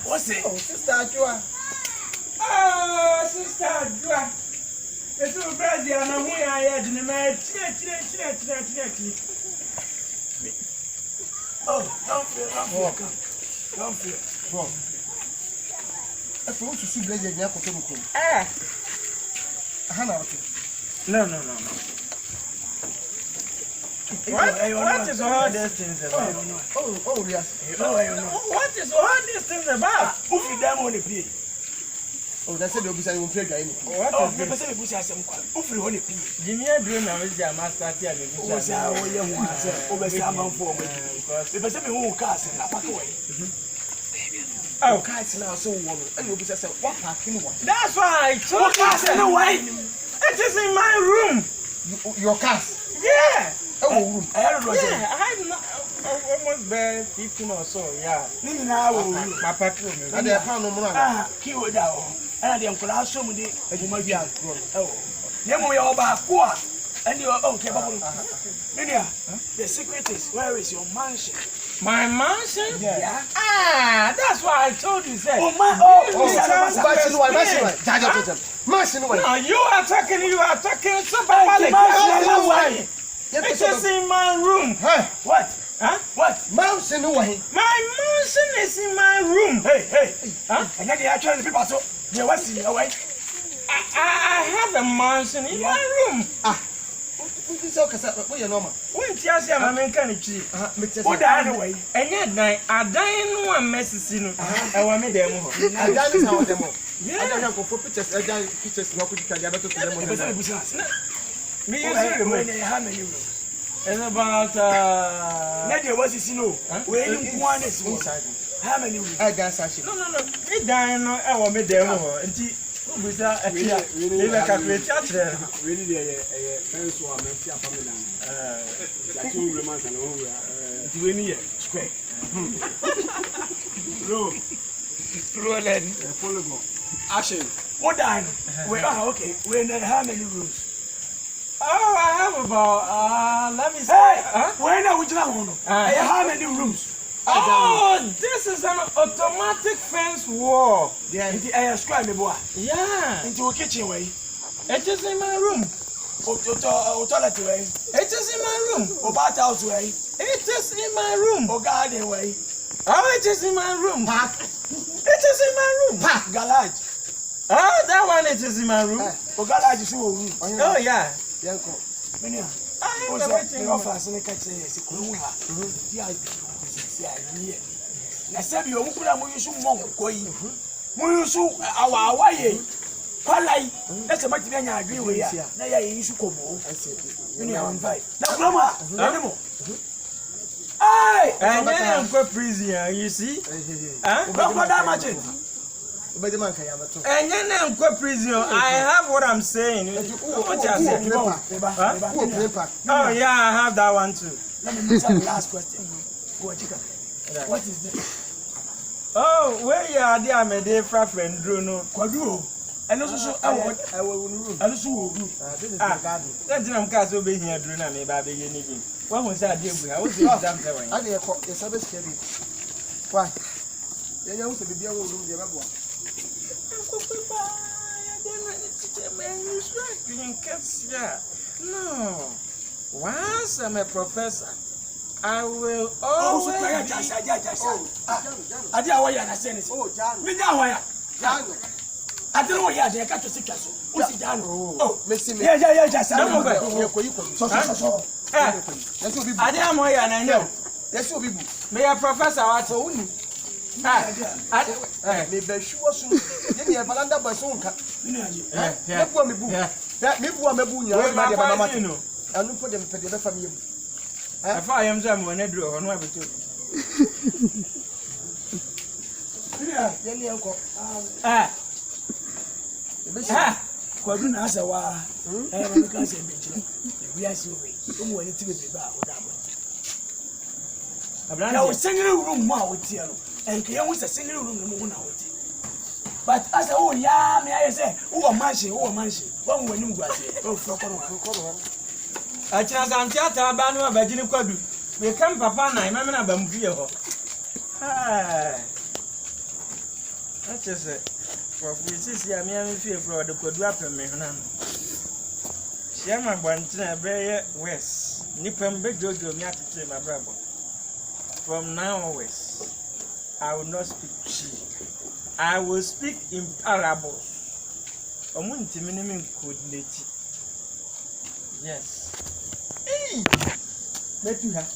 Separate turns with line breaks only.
What's it?
Oh, Sister Joa.
Oh, Sister Joa. It's so crazy. I know who I am. In the man.
Oh, don't fear. Bro. I thought you should blaze your cocoa. Hannah.
No. What is all these things about?
Oh, yes.
What is all these things about?
Who feed them on the pay? Oh, that's it. You'll be saying, what is the person who says, who feed on the pay?
Jimmy, I dream I was your master here.
Who was our young one? Over someone for me. The person who cast and I pack away. Oh, cats now so woman. And you'll be saying, what packing one?
That's why I told you.
No way.
It is in my room.
Your cast?
Yeah.
Oh, I don't know.
Yeah, I almost bare 15 or so, yeah. My patrol.
And they're found no more.
Kill down. And the uncle has so many, and you might be out. Oh, Yamo, you're about poor. And you are okay. Lydia, the secret is where is your mansion?
My mansion?
Yeah.
Ah, that's why I told you, sir.
Oh, my.
Mansion.
No, you are talking somebody. It is in my room.
What?
Huh?
What?
Mansion away.
My mansion is in my room.
Hey.
Huh?
And then they are trying to people so. Yeah, what's in your way?
I have a mansion in my room.
What is okay, sir? What you normal?
When you say I'm in Kanichi,
What anyway?
and yet I die no one messes in. I want me there more.
I done this how demo.
Yeah.
I don't go for pictures. I done pictures. No, could you carry to them?
Me usually
how many rooms?
it's about
Nadia, what is no? Where you want is
inside.
How many rooms?
I dance actually.
no. Me die no. I want me there more. Until we say really calculate there.
Really, the friends who are meant to family now. 2 rooms and all.
It's really square.
No,
Rolling.
polygon. Action.
What done? Okay. We're how many rooms?
Oh, I have about let me see.
Hey, when are we doing? How many rooms?
Oh, this is an automatic fence wall.
Yeah, I square me boy.
Yeah.
Into a kitchen way.
It is in my room.
Toilet way.
It is in my room.
Or bathhouse way.
It is in my room.
Or garden way.
Oh, it is in my room.
Park.
It is in my room.
Park.
Garage.
Oh, that one it is in my room.
Or garage is your room.
Oh, yeah.
Yanko.
Mania.
I
What's
have
that?
everything.
You offer us in a catch. Yeah. Na sabi o mukura mo yusu mo koyi mo yusu awa ye kwalai na se mati anya adwe we ya na ya yusu komo ni ya 15 na grandma na mo ai
And then I'm prison, you see? Huh?
grandma that merchant
But the man can have a
And then I'm prison. I have what I'm saying. What you say? Oh, yeah, I have that one too.
Let me ask the last question. Go chicken. What is this?
Oh, where you are there, my dear friend, Bruno.
Quadru. And also, I will room. And also,
this is the garden.
That's I'm cast over here, Bruno, and baby, anything. What was that? I was examining.
I did a service schedule. Why? You know, to be there will room the other one.
No. Once I'm a professor, I will
always. I did away and I said, oh, John, me now, I don't know why I got to see Castle. What's it done? Oh, Missy, yeah, just I don't know.
I am away and I know.
Yes, you be.
May a professor at all.
Maybe she was soon. Give me a balanda by soon. I look for them for the family.
If I am them when I drew on what to.
Yeah, uncle.
Quadrun as a wa, and can't say, we are so weak. Don't want it to be about what I was singing a room more with you, and Kian was a single room. But as a oh yeah, me I say, oh mansion, one when you go say, oh fuck on.
I chance am theater ba no ba gini kwadu. We come papa na me na ba mvie ho. Ah. That is it. For this year me am fie for the kwadu apem me hona. Share my bantina be west. Nipem be jojo me atete my brabo. From now onwards, I will not speak Chi. I will speak in parables. Omunti minimum coordinate. Yes. Hey! Let you have.